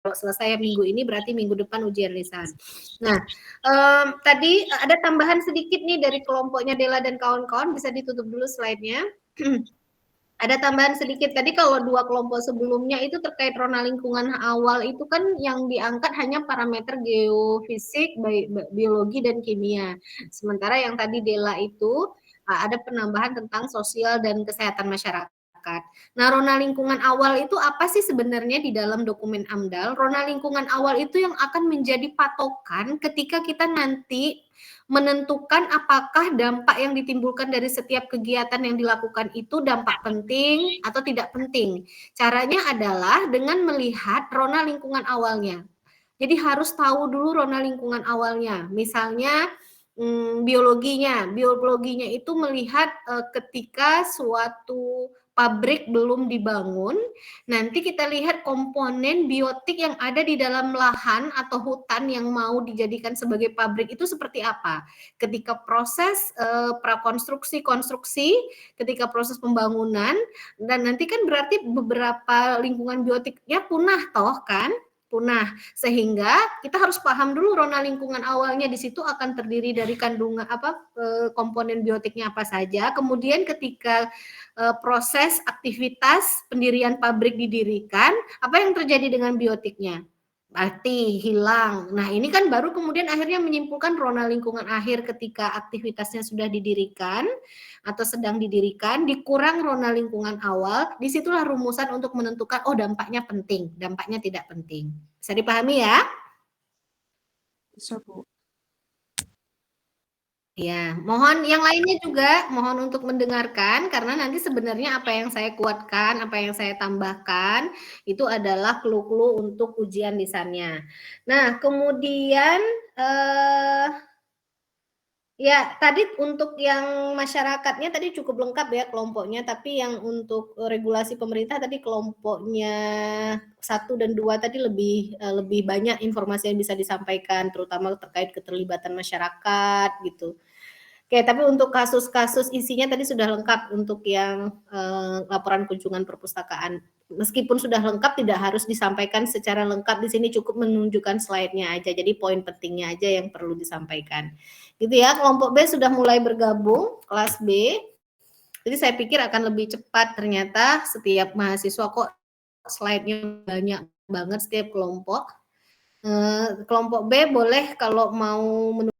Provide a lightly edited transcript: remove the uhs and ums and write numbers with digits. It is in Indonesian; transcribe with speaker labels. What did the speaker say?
Speaker 1: kalau selesai minggu ini berarti minggu depan ujian lisan. Nah, tadi ada tambahan sedikit nih dari kelompoknya Dela dan kawan-kawan, bisa ditutup dulu slide-nya. Ada tambahan sedikit tadi, kalau 2 kelompok sebelumnya itu terkait rona lingkungan awal itu kan yang diangkat hanya parameter geofisik, biologi dan kimia. Sementara yang tadi Dela itu ada penambahan tentang sosial dan kesehatan masyarakat. Nah, rona lingkungan awal itu apa sih sebenarnya di dalam dokumen AMDAL? Rona lingkungan awal itu yang akan menjadi patokan ketika kita nanti menentukan apakah dampak yang ditimbulkan dari setiap kegiatan yang dilakukan itu dampak penting atau tidak penting. Caranya adalah dengan melihat rona lingkungan awalnya. Jadi harus tahu dulu rona lingkungan awalnya. Misalnya biologinya itu melihat ketika suatu pabrik belum dibangun, nanti kita lihat komponen biotik yang ada di dalam lahan atau hutan yang mau dijadikan sebagai pabrik itu seperti apa. Ketika proses prakonstruksi, konstruksi, ketika proses pembangunan, dan nanti kan berarti beberapa lingkungan biotiknya punah toh kan? Punah, sehingga kita harus paham dulu rona lingkungan awalnya. Di situ akan terdiri dari kandungan komponen biotiknya apa saja. Kemudian ketika proses aktivitas pendirian pabrik didirikan, apa yang terjadi dengan biotiknya? Mati, hilang. Nah, ini kan baru kemudian akhirnya menyimpulkan rona lingkungan akhir ketika aktivitasnya sudah didirikan atau sedang didirikan, dikurang rona lingkungan awal, disitulah rumusan untuk menentukan, oh dampaknya penting, dampaknya tidak penting. Bisa dipahami ya?
Speaker 2: Bisa, Bu.
Speaker 1: Ya, mohon yang lainnya juga mohon untuk mendengarkan, karena nanti sebenarnya apa yang saya kuatkan, apa yang saya tambahkan itu adalah clue-clue untuk ujian lisannya. Nah, kemudian ya, tadi untuk yang masyarakatnya tadi cukup lengkap ya kelompoknya, tapi yang untuk regulasi pemerintah tadi kelompoknya 1 dan 2 tadi lebih banyak informasi yang bisa disampaikan, terutama terkait keterlibatan masyarakat gitu. Oke, tapi untuk kasus-kasus isinya tadi sudah lengkap untuk yang laporan kunjungan perpustakaan. Meskipun sudah lengkap, tidak harus disampaikan secara lengkap di sini, cukup menunjukkan slide-nya aja. Jadi poin pentingnya aja yang perlu disampaikan. Gitu ya, kelompok B sudah mulai bergabung, kelas B. Jadi saya pikir akan lebih cepat, ternyata setiap mahasiswa kok slide-nya banyak banget setiap kelompok. Kelompok B boleh kalau mau